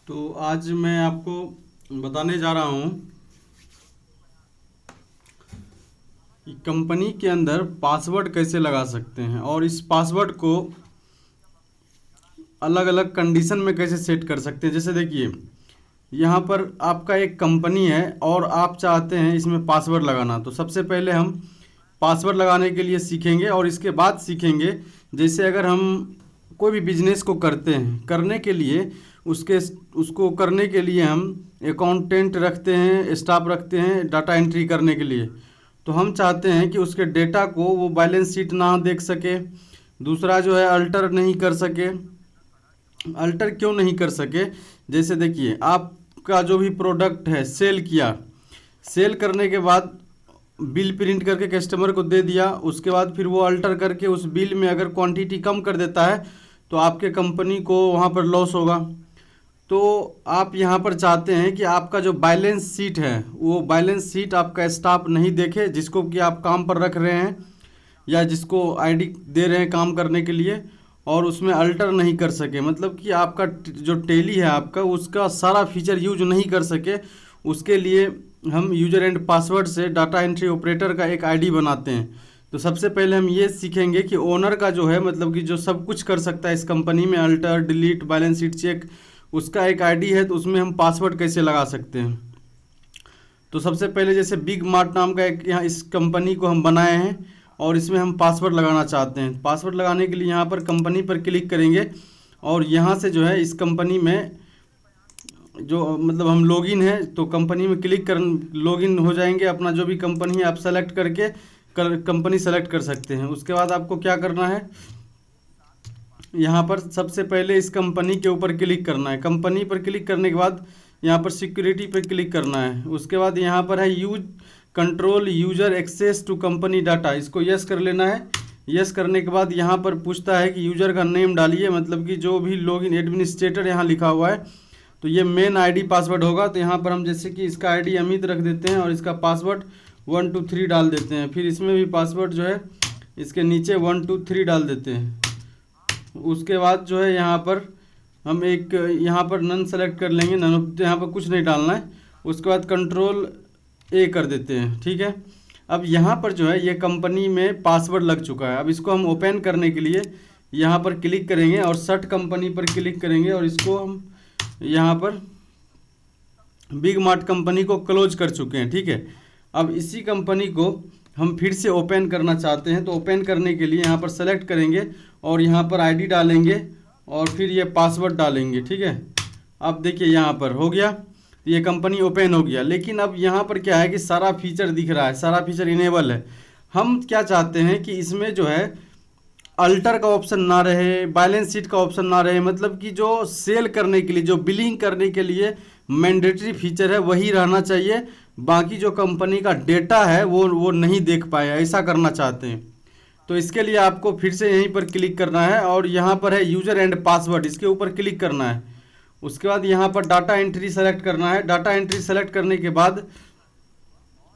तो आज मैं आपको बताने जा रहा हूँ कि कंपनी के अंदर पासवर्ड कैसे लगा सकते हैं और इस पासवर्ड को अलग अलग कंडीशन में कैसे सेट कर सकते हैं। जैसे देखिए, यहाँ पर आपका एक कंपनी है और आप चाहते हैं इसमें पासवर्ड लगाना, तो सबसे पहले हम पासवर्ड लगाने के लिए सीखेंगे और इसके बाद सीखेंगे जैसे अगर हम कोई भी बिजनेस को करते हैं, करने के लिए उसके उसको करने के लिए हम अकाउंटेंट रखते हैं, स्टाफ रखते हैं डाटा एंट्री करने के लिए। तो हम चाहते हैं कि उसके डेटा को वो बैलेंस शीट ना देख सके, दूसरा जो है अल्टर नहीं कर सके। अल्टर क्यों नहीं कर सके? जैसे देखिए, आपका जो भी प्रोडक्ट है सेल किया, सेल करने के बाद बिल प्रिंट करके कस्टमर को दे दिया, उसके बाद फिर वो अल्टर करके उस बिल में अगर क्वांटिटी कम कर देता है तो आपके कंपनी को वहाँ पर लॉस होगा। तो आप यहाँ पर चाहते हैं कि आपका जो बैलेंस शीट है वो बैलेंस शीट आपका स्टाफ नहीं देखे, जिसको कि आप काम पर रख रहे हैं या जिसको आईडी दे रहे हैं काम करने के लिए, और उसमें अल्टर नहीं कर सके, मतलब कि आपका जो टेली है आपका उसका सारा फीचर यूज नहीं कर सके। उसके लिए हम यूजर एंड पासवर्ड से डाटा एंट्री ऑपरेटर का एक आईडी बनाते हैं। तो सबसे पहले हम ये सीखेंगे कि ओनर का जो है, मतलब कि जो सब कुछ कर सकता है इस कंपनी में, alter, delete, balance sheet check, उसका एक आईडी है, तो उसमें हम पासवर्ड कैसे लगा सकते हैं। तो सबसे पहले जैसे बिग मार्ट नाम का एक यहाँ इस कंपनी को हम बनाए हैं और इसमें हम पासवर्ड लगाना चाहते हैं। पासवर्ड लगाने के लिए यहाँ पर कंपनी पर क्लिक करेंगे और यहाँ से जो है इस कंपनी में जो मतलब हम लॉगिन है, तो कंपनी में क्लिक कर लॉगिन हो जाएंगे। अपना जो भी कंपनी है आप सेलेक्ट करके कंपनी सेलेक्ट कर सकते हैं। उसके बाद आपको क्या करना है, यहाँ पर सबसे पहले इस कंपनी के ऊपर क्लिक करना है। कंपनी पर क्लिक करने के बाद यहाँ पर सिक्योरिटी पर क्लिक करना है। उसके बाद यहाँ पर है use control user access to company data, इसको यस कर लेना है। यस करने के बाद यहाँ पर पूछता है कि यूजर का नेम डालिए, मतलब कि जो भी लॉगिन एडमिनिस्ट्रेटर यहाँ लिखा हुआ है तो ये मेन आईडी पासवर्ड होगा। तो यहाँ पर हम जैसे कि इसका आईडी अमित रख देते हैं और इसका पासवर्ड 123 डाल देते हैं। फिर इसमें भी पासवर्ड जो है इसके नीचे 123 डाल देते हैं। उसके बाद जो है यहाँ पर हम एक यहाँ पर नन सेलेक्ट कर लेंगे, नन यहाँ पर कुछ नहीं डालना है। उसके बाद कंट्रोल ए कर देते हैं, ठीक है। अब यहाँ पर जो है ये कंपनी में पासवर्ड लग चुका है। अब इसको हम ओपन करने के लिए यहाँ पर क्लिक करेंगे और सर्च कंपनी पर क्लिक करेंगे और इसको हम यहाँ पर बिग मार्ट कंपनी को क्लोज कर चुके हैं, ठीक है। अब इसी कंपनी को हम फिर से ओपन करना चाहते हैं, तो ओपन करने के लिए यहाँ पर सेलेक्ट करेंगे और यहाँ पर आईडी डालेंगे और फिर ये पासवर्ड डालेंगे, ठीक है। अब देखिए यहाँ पर हो गया, ये कंपनी ओपन हो गया। लेकिन अब यहाँ पर क्या है कि सारा फीचर दिख रहा है, सारा फीचर इनेबल है। हम क्या चाहते हैं कि इसमें जो है अल्टर का ऑप्शन ना रहे, बैलेंस शीट का ऑप्शन ना रहे, मतलब कि जो सेल करने के लिए, जो बिलिंग करने के लिए मैंडेटरी फीचर है वही रहना चाहिए। बाकी जो कंपनी का डेटा है वो नहीं देख पाए, ऐसा करना चाहते हैं। तो इसके लिए आपको फिर से यहीं पर क्लिक करना है और यहाँ पर है यूजर एंड पासवर्ड, इसके ऊपर क्लिक करना है। उसके बाद यहाँ पर डाटा एंट्री सेलेक्ट करना है। डाटा एंट्री सेलेक्ट करने के बाद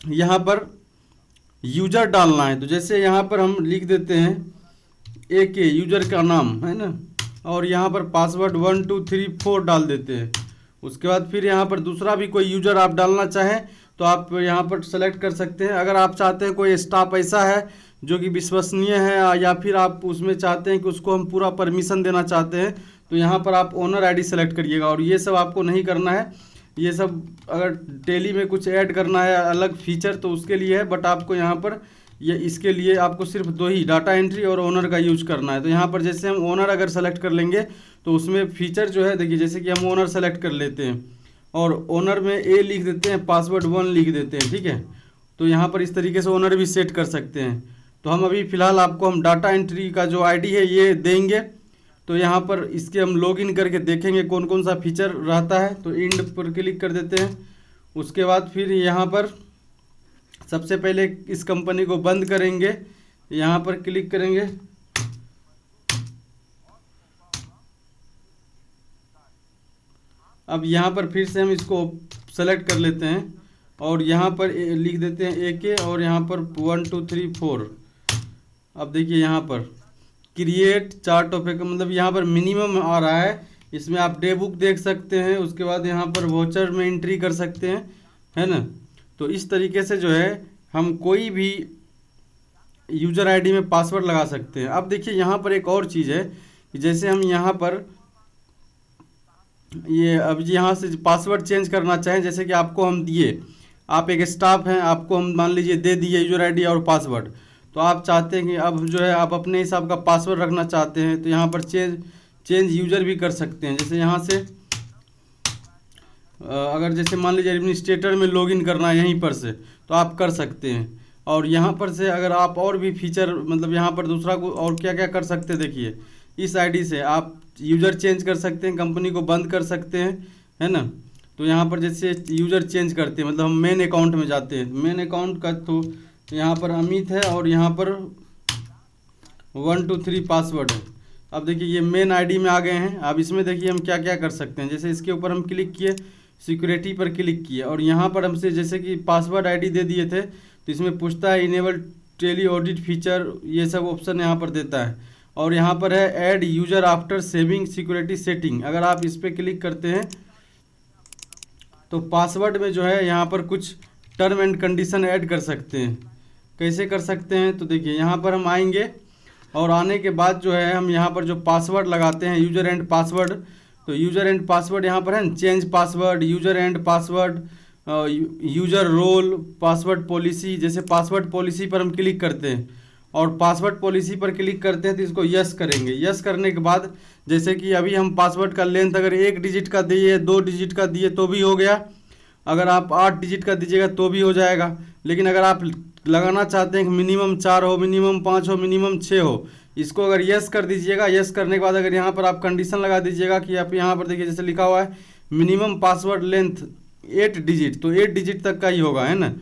यहाँ पर यूजर डालना है। तो जैसे यहाँ पर हम लिख देते हैं एक यूजर का नाम है ना, और यहाँ पर पासवर्ड 1234 डाल देते हैं। उसके बाद फिर यहाँ पर दूसरा भी कोई यूजर आप डालना चाहें तो आप यहाँ पर सेलेक्ट कर सकते हैं। अगर आप चाहते हैं कोई स्टाफ ऐसा है जो कि विश्वसनीय है या फिर आप उसमें चाहते हैं कि उसको हम पूरा परमिशन देना चाहते हैं, तो यहाँ पर आप ओनर आईडी सेलेक्ट करिएगा। और ये सब आपको नहीं करना है, ये सब अगर टेली में कुछ ऐड करना है अलग फीचर तो उसके लिए है, बट आपको यहाँ पर ये इसके लिए आपको सिर्फ दो ही, डाटा एंट्री और ओनर का यूज करना है। तो यहाँ पर जैसे हम ओनर अगर सेलेक्ट कर लेंगे तो उसमें फीचर जो है देखिए, जैसे कि हम ओनर सेलेक्ट कर लेते हैं और ओनर में ए लिख देते हैं, पासवर्ड 1 लिख देते हैं, ठीक है। तो यहाँ पर इस तरीके से ओनर भी सेट कर सकते हैं। तो हम अभी फ़िलहाल आपको हम डाटा एंट्री का जो आईडी है ये देंगे। तो यहाँ पर इसके हम लॉगिन करके देखेंगे कौन कौन सा फीचर रहता है। तो इंड पर क्लिक कर देते हैं। उसके बाद फिर यहाँ पर सबसे पहले इस कंपनी को बंद करेंगे, यहाँ पर क्लिक करेंगे। अब यहाँ पर फिर से हम इसको सेलेक्ट कर लेते हैं और यहाँ पर लिख देते हैं AK और यहाँ पर 1 2 3 4। अब देखिए यहाँ पर क्रिएट चार्ट ऑफ, मतलब यहाँ पर मिनिमम आ रहा है इसमें आप डे बुक देख सकते हैं, उसके बाद यहाँ पर वाउचर में एंट्री कर सकते हैं, है ना। तो इस तरीके से जो है हम कोई भी यूज़र आईडी में पासवर्ड लगा सकते हैं। अब देखिए यहाँ पर एक और चीज़ है कि जैसे हम यहाँ पर ये अब यहाँ से पासवर्ड चेंज करना चाहें, जैसे कि आपको हम दिए, आप एक स्टाफ हैं, आपको हम मान लीजिए दे दिए यूज़र आईडी और पासवर्ड, तो आप चाहते हैं कि अब जो है आप अपने हिसाब का पासवर्ड रखना चाहते हैं, तो यहाँ पर चेंज यूज़र भी कर सकते हैं। जैसे यहाँ से अगर जैसे मान लीजिए एडमिनिस्ट्रेटर में लॉगिन करना है यहीं पर से, तो आप कर सकते हैं। और यहाँ पर से अगर आप और भी फीचर मतलब यहाँ पर दूसरा को और क्या क्या कर सकते हैं, देखिए इस आईडी से आप यूज़र चेंज कर सकते हैं, कंपनी को बंद कर सकते हैं, है ना। तो यहाँ पर जैसे यूज़र चेंज करते हैं, मतलब हम मेन अकाउंट में जाते हैं, मेन अकाउंट का तो यहाँ पर अमित है और यहाँ पर 1 2 3 पासवर्ड है। अब देखिए ये मेन आईडी में आ गए हैं। अब इसमें देखिए हम क्या क्या कर सकते हैं, जैसे इसके ऊपर हम क्लिक किए, सिक्योरिटी पर क्लिक किए और यहाँ पर हमसे जैसे कि पासवर्ड आईडी दे दिए थे, तो इसमें पूछता है इनेबल टेली ऑडिट फीचर, ये सब ऑप्शन यहाँ पर देता है। और यहाँ पर है add user after saving security setting, अगर आप इस पर क्लिक करते हैं तो पासवर्ड में जो है यहाँ पर कुछ टर्म एंड कंडीशन ऐड कर सकते हैं। कैसे कर सकते हैं, तो देखिए यहाँ पर हम आएंगे और आने के बाद जो है हम यहाँ पर जो पासवर्ड लगाते हैं यूज़र एंड पासवर्ड, तो यूज़र एंड पासवर्ड यहाँ पर है change password, user and password, user role, password policy. जैसे पासवर्ड पॉलिसी पर हम क्लिक करते हैं और पासवर्ड पॉलिसी पर क्लिक करते हैं तो इसको यस करेंगे। यस करने के बाद जैसे कि अभी हम पासवर्ड का लेंथ अगर 1 डिजिट का दिए, 2 डिजिट का दिए तो भी हो गया, अगर आप 8 डिजिट का दीजिएगा तो भी हो जाएगा। लेकिन अगर आप लगाना चाहते हैं कि मिनिमम 4 हो, मिनिमम 5 हो, मिनिमम 6 हो, इसको अगर यस कर दीजिएगा। यस करने के बाद अगर यहाँ पर आप कंडीशन लगा दीजिएगा कि आप यहाँ पर देखिए जैसे लिखा हुआ है मिनिमम पासवर्ड लेंथ 8 डिजिट, तो 8 डिजिट तक का ही होगा, है ना।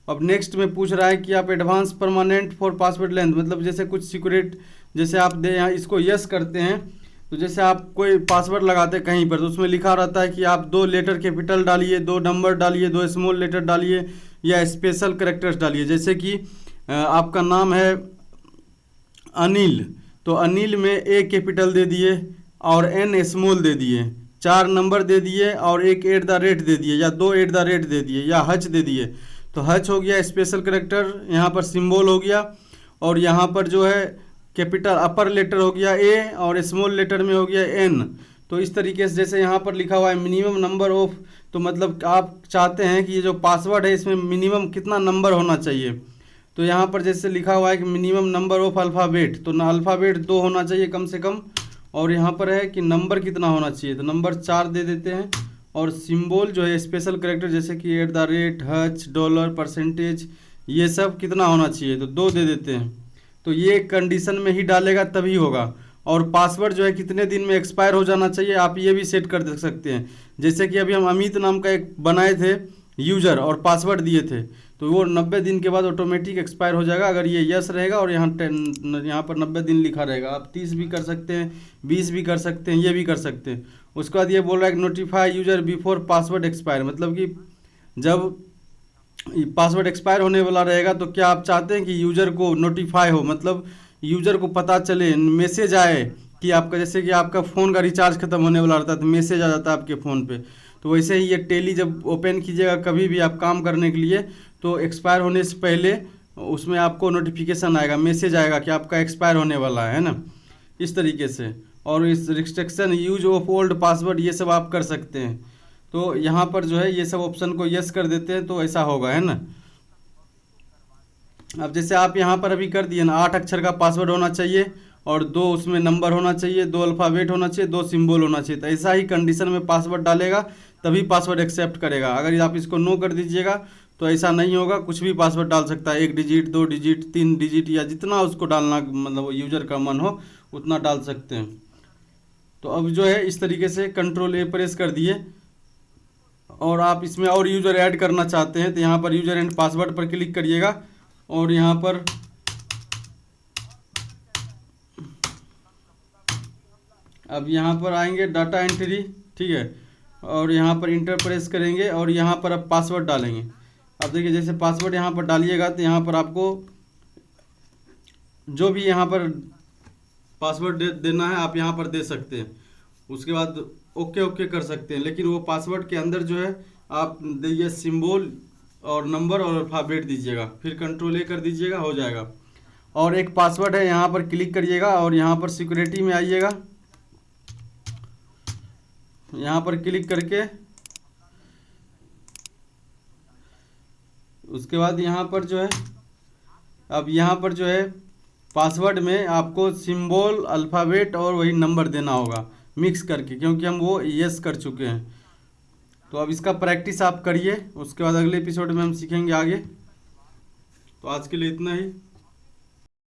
अब नेक्स्ट में पूछ रहा है कि आप advance permanent for password length, मतलब जैसे कुछ सिक्योरिट जैसे आप दे यहाँ इसको यस करते हैं, तो जैसे आप कोई पासवर्ड लगाते हैं कहीं पर तो उसमें लिखा रहता है कि आप 2 लेटर कैपिटल डालिए, 2 नंबर डालिए, 2 स्मॉल लेटर डालिए या स्पेशल कैरेक्टर्स डालिए। जैसे कि आपका नाम है अनिल, तो अनिल में ए कैपिटल दे दिए और एन स्मॉल दे दिए, 4 नंबर दे दिए और एक @ दे दिए या 2 @ दे दिए या हच दे दिए, तो हच हो गया स्पेशल कैरेक्टर, यहाँ पर सिंबल हो गया। और यहाँ पर जो है कैपिटल अपर लेटर हो गया ए और स्मॉल लेटर में हो गया एन। तो इस तरीके से जैसे यहाँ पर लिखा हुआ है मिनिमम नंबर ऑफ, तो मतलब आप चाहते हैं कि ये जो पासवर्ड है इसमें मिनिमम कितना नंबर होना चाहिए, तो यहाँ पर जैसे लिखा हुआ है कि मिनिमम नंबर ऑफ अल्फ़ाबेट, तो अल्फ़ाबेट 2 होना चाहिए कम से कम। और यहाँ पर है कि नंबर कितना होना चाहिए, तो नंबर 4 दे देते हैं। और सिंबल जो है स्पेशल कैरेक्टर जैसे कि @ हच, डॉलर, परसेंटेज, ये सब कितना होना चाहिए, तो 2 दे देते हैं। तो ये कंडीशन में ही डालेगा तभी होगा। और पासवर्ड जो है कितने दिन में एक्सपायर हो जाना चाहिए आप ये भी सेट कर सकते हैं। जैसे कि अभी हम अमित नाम का एक बनाए थे यूज़र और पासवर्ड दिए थे, तो वो 90 दिन के बाद ऑटोमेटिक एक्सपायर हो जाएगा अगर ये यस रहेगा और यहाँ पर 90 दिन लिखा रहेगा। आप 30 भी कर सकते हैं, 20 भी कर सकते हैं, ये भी कर सकते हैं। उसके बाद ये बोल रहा है कि notify user before password expire, मतलब कि जब पासवर्ड एक्सपायर होने वाला रहेगा तो क्या आप चाहते हैं कि यूज़र को नोटिफाई हो, मतलब यूज़र को पता चले, मैसेज आए कि आपका जैसे कि आपका फ़ोन का रिचार्ज खत्म होने वाला रहता है तो मैसेज आ जाता है आपके फ़ोन पे, तो वैसे ही ये टेली जब ओपन कीजिएगा कभी भी आप काम करने के लिए, तो एक्सपायर होने से पहले उसमें आपको नोटिफिकेशन आएगा, मैसेज आएगा कि आपका एक्सपायर होने वाला है ना, इस तरीके से। और इस restriction use of old password ये सब आप कर सकते हैं। तो यहाँ पर जो है ये सब ऑप्शन को यस कर देते हैं तो ऐसा होगा, है ना। अब जैसे आप यहाँ पर अभी कर दिए ना, 8 अक्षर का पासवर्ड होना चाहिए और 2 उसमें नंबर होना चाहिए, 2 अल्फ़ाबेट होना चाहिए, 2 सिंबल होना चाहिए, तो ऐसा ही कंडीशन में पासवर्ड डालेगा तभी पासवर्ड एक्सेप्ट करेगा। अगर आप इसको नो कर दीजिएगा तो ऐसा नहीं होगा, कुछ भी पासवर्ड डाल सकता है, 1 डिजिट, 2 डिजिट, 3 डिजिट या जितना उसको डालना मतलब यूज़र का मन हो उतना डाल सकते हैं। तो अब जो है इस तरीके से Ctrl+A प्रेस कर दिए और आप इसमें और यूज़र ऐड करना चाहते हैं तो यहाँ पर यूज़र एंड पासवर्ड पर क्लिक करिएगा और यहाँ पर अब यहाँ पर आएंगे डाटा एंट्री, ठीक है, और यहाँ पर इंटर प्रेस करेंगे और यहाँ पर अब पासवर्ड डालेंगे। अब देखिए जैसे पासवर्ड यहाँ पर डालिएगा तो यहाँ पर आपको जो भी यहाँ पर पासवर्ड देना है आप यहाँ पर दे सकते हैं। उसके बाद ओके ओके कर सकते हैं, लेकिन वो पासवर्ड के अंदर जो है आप ये सिंबल और नंबर और अल्फ़ाबेट दीजिएगा, फिर कंट्रोल A कर दीजिएगा, हो जाएगा। और एक पासवर्ड है, यहाँ पर क्लिक करिएगा और यहाँ पर सिक्योरिटी में आइएगा। यहाँ पर क्लिक करके उसके बाद यहाँ पर जो है, अब यहाँ पर जो है पासवर्ड में आपको सिंबल, अल्फ़ाबेट और वही नंबर देना होगा मिक्स करके, क्योंकि हम वो यस कर चुके हैं। तो अब इसका प्रैक्टिस आप करिए, उसके बाद अगले एपिसोड में हम सीखेंगे आगे। तो आज के लिए इतना ही।